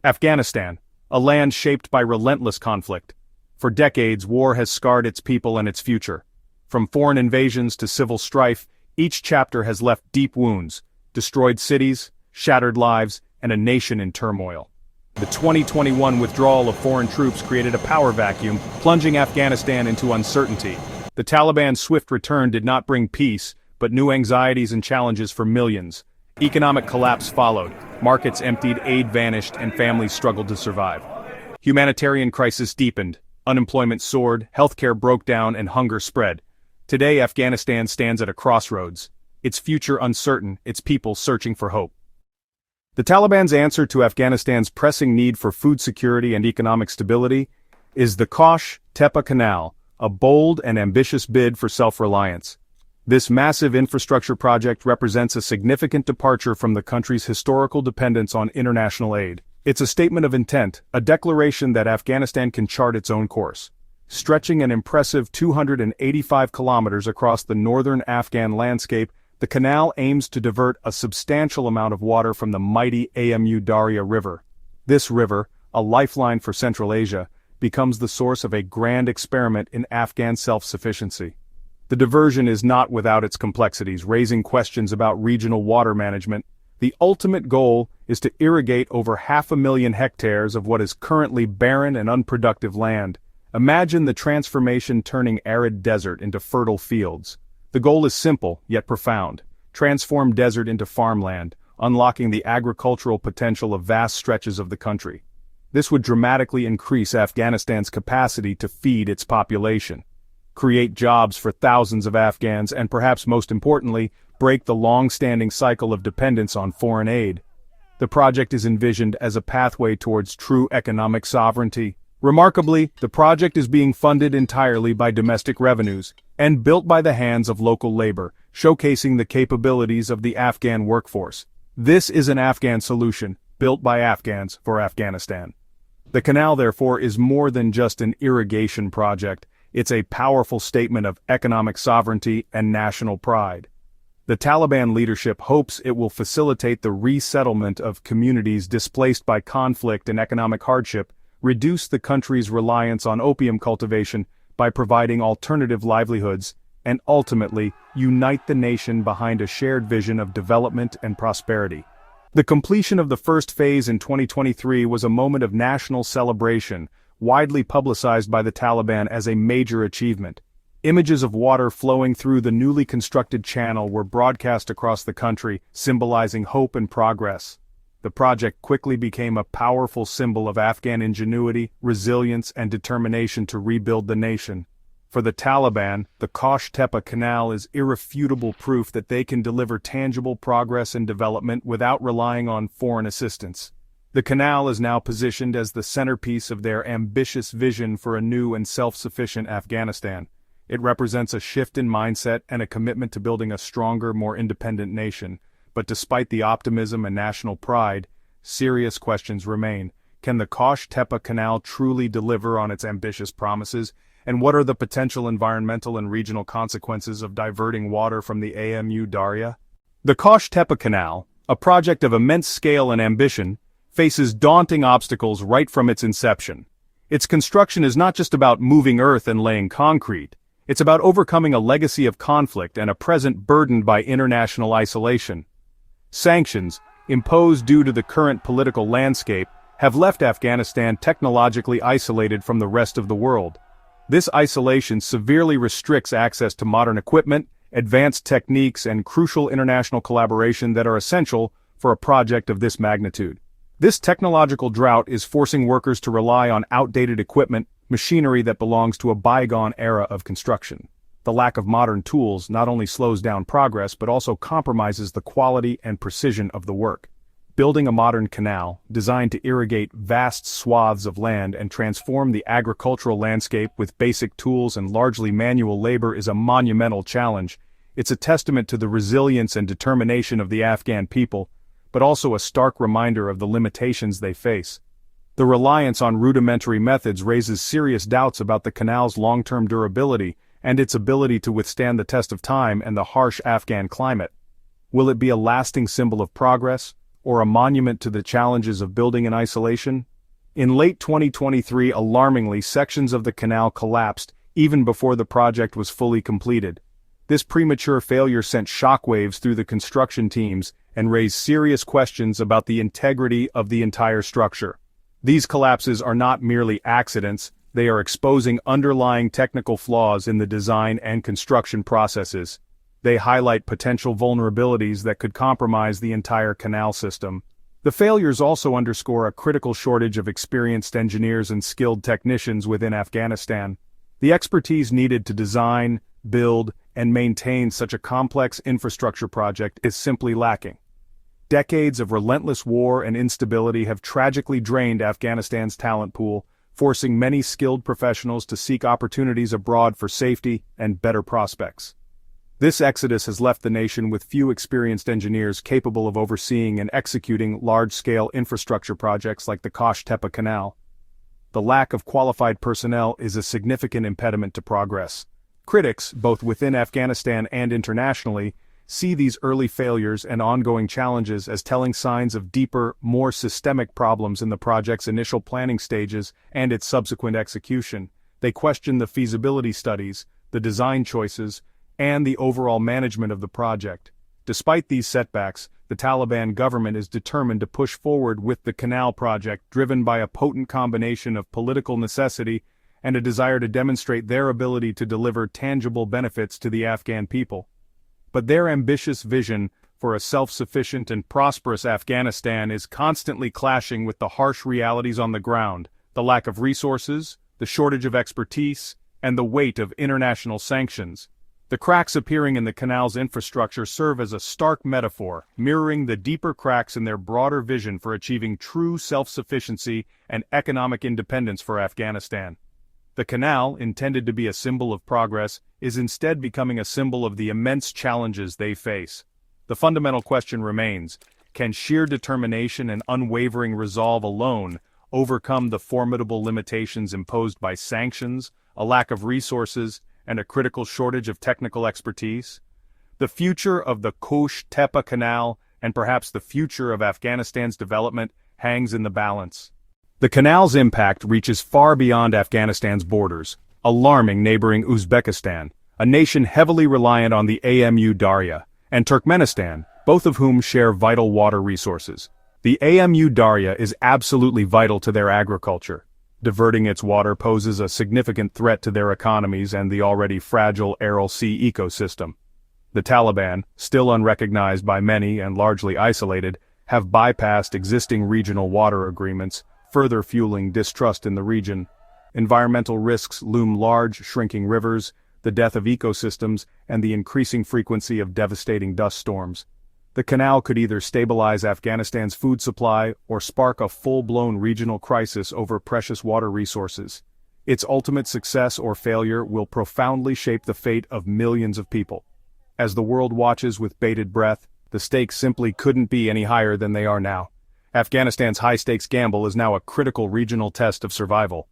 Afghanistan, a land shaped by relentless conflict. For decades, war has scarred its people and its future. From foreign invasions to civil strife, each chapter has left deep wounds, destroyed cities, shattered lives, and a nation in turmoil. The 2021 withdrawal of foreign troops created a power vacuum, plunging Afghanistan into uncertainty. The Taliban's swift return did not bring peace, but new anxieties and challenges for millions. Economic collapse followed, markets emptied, aid vanished, and families struggled to survive. Humanitarian crisis deepened, unemployment soared, healthcare broke down, and hunger spread. Today Afghanistan stands at a crossroads, its future uncertain, its people searching for hope. The Taliban's answer to Afghanistan's pressing need for food security and economic stability is the Qosh-Tepa Canal, a bold and ambitious bid for self-reliance. This massive infrastructure project represents a significant departure from the country's historical dependence on international aid. It's a statement of intent, a declaration that Afghanistan can chart its own course. Stretching an impressive 285 kilometers across the northern Afghan landscape, the canal aims to divert a substantial amount of water from the mighty Amu Darya River. This river, a lifeline for Central Asia, becomes the source of a grand experiment in Afghan self-sufficiency. The diversion is not without its complexities, raising questions about regional water management. The ultimate goal is to irrigate over 500,000 hectares of what is currently barren and unproductive land. Imagine the transformation turning arid desert into fertile fields. The goal is simple, yet profound. Transform desert into farmland, unlocking the agricultural potential of vast stretches of the country. This would dramatically increase Afghanistan's capacity to feed its population, create jobs for thousands of Afghans, and perhaps most importantly, break the long-standing cycle of dependence on foreign aid. The project is envisioned as a pathway towards true economic sovereignty. Remarkably, the project is being funded entirely by domestic revenues and built by the hands of local labor, showcasing the capabilities of the Afghan workforce. This is an Afghan solution, built by Afghans for Afghanistan. The canal, therefore, is more than just an irrigation project. It's a powerful statement of economic sovereignty and national pride. The Taliban leadership hopes it will facilitate the resettlement of communities displaced by conflict and economic hardship, reduce the country's reliance on opium cultivation by providing alternative livelihoods, and ultimately, unite the nation behind a shared vision of development and prosperity. The completion of the first phase in 2023 was a moment of national celebration, widely publicized by the Taliban as a major achievement. Images of water flowing through the newly constructed channel were broadcast across the country, symbolizing hope and progress. The project quickly became a powerful symbol of Afghan ingenuity, resilience, and determination to rebuild the nation. For the Taliban, the Qosh-Tepa Canal is irrefutable proof that they can deliver tangible progress and development without relying on foreign assistance. The canal is now positioned as the centerpiece of their ambitious vision for a new and self-sufficient Afghanistan. It represents a shift in mindset and a commitment to building a stronger, more independent nation. But despite the optimism and national pride, serious questions remain. Can the Qosh-Tepa Canal truly deliver on its ambitious promises? And what are the potential environmental and regional consequences of diverting water from the Amu Darya? The Qosh-Tepa Canal, a project of immense scale and ambition, faces daunting obstacles right from its inception. Its construction is not just about moving earth and laying concrete. It's about overcoming a legacy of conflict and a present burdened by international isolation. Sanctions, imposed due to the current political landscape, have left Afghanistan technologically isolated from the rest of the world. This isolation severely restricts access to modern equipment, advanced techniques, and crucial international collaboration that are essential for a project of this magnitude. This technological drought is forcing workers to rely on outdated equipment, machinery that belongs to a bygone era of construction. The lack of modern tools not only slows down progress but also compromises the quality and precision of the work. Building a modern canal, designed to irrigate vast swaths of land and transform the agricultural landscape with basic tools and largely manual labor, is a monumental challenge. It's a testament to the resilience and determination of the Afghan people, but also a stark reminder of the limitations they face. The reliance on rudimentary methods raises serious doubts about the canal's long-term durability and its ability to withstand the test of time and the harsh Afghan climate. Will it be a lasting symbol of progress, or a monument to the challenges of building in isolation? In late 2023, alarmingly, sections of the canal collapsed even before the project was fully completed. This premature failure sent shockwaves through the construction teams and raised serious questions about the integrity of the entire structure. These collapses are not merely accidents, they are exposing underlying technical flaws in the design and construction processes. They highlight potential vulnerabilities that could compromise the entire canal system. The failures also underscore a critical shortage of experienced engineers and skilled technicians within Afghanistan. The expertise needed to design, build, and maintain such a complex infrastructure project is simply lacking. Decades of relentless war and instability have tragically drained Afghanistan's talent pool, forcing many skilled professionals to seek opportunities abroad for safety and better prospects. This exodus has left the nation with few experienced engineers capable of overseeing and executing large-scale infrastructure projects like the Qosh-Tepa Canal. The lack of qualified personnel is a significant impediment to progress. Critics, both within Afghanistan and internationally, see these early failures and ongoing challenges as telling signs of deeper, more systemic problems in the project's initial planning stages and its subsequent execution. They question the feasibility studies, the design choices, and the overall management of the project. Despite these setbacks, the Taliban government is determined to push forward with the canal project, driven by a potent combination of political necessity and a desire to demonstrate their ability to deliver tangible benefits to the Afghan people. But their ambitious vision for a self-sufficient and prosperous Afghanistan is constantly clashing with the harsh realities on the ground: the lack of resources, the shortage of expertise, and the weight of international sanctions. The cracks appearing in the canal's infrastructure serve as a stark metaphor, mirroring the deeper cracks in their broader vision for achieving true self-sufficiency and economic independence for Afghanistan. The canal, intended to be a symbol of progress, is instead becoming a symbol of the immense challenges they face. The fundamental question remains: can sheer determination and unwavering resolve alone overcome the formidable limitations imposed by sanctions, a lack of resources, and a critical shortage of technical expertise? The future of the Qosh-Tepa Canal, and perhaps the future of Afghanistan's development, hangs in the balance. The canal's impact reaches far beyond Afghanistan's borders, alarming neighboring Uzbekistan, a nation heavily reliant on the Amu Darya, and Turkmenistan, both of whom share vital water resources. The Amu Darya is absolutely vital to their agriculture. Diverting its water poses a significant threat to their economies and the already fragile Aral Sea ecosystem. The Taliban, still unrecognized by many and largely isolated, have bypassed existing regional water agreements, further fueling distrust in the region. Environmental risks loom large, shrinking rivers, the death of ecosystems, and the increasing frequency of devastating dust storms. The canal could either stabilize Afghanistan's food supply or spark a full-blown regional crisis over precious water resources. Its ultimate success or failure will profoundly shape the fate of millions of people. As the world watches with bated breath, the stakes simply couldn't be any higher than they are now. Afghanistan's high-stakes gamble is now a critical regional test of survival.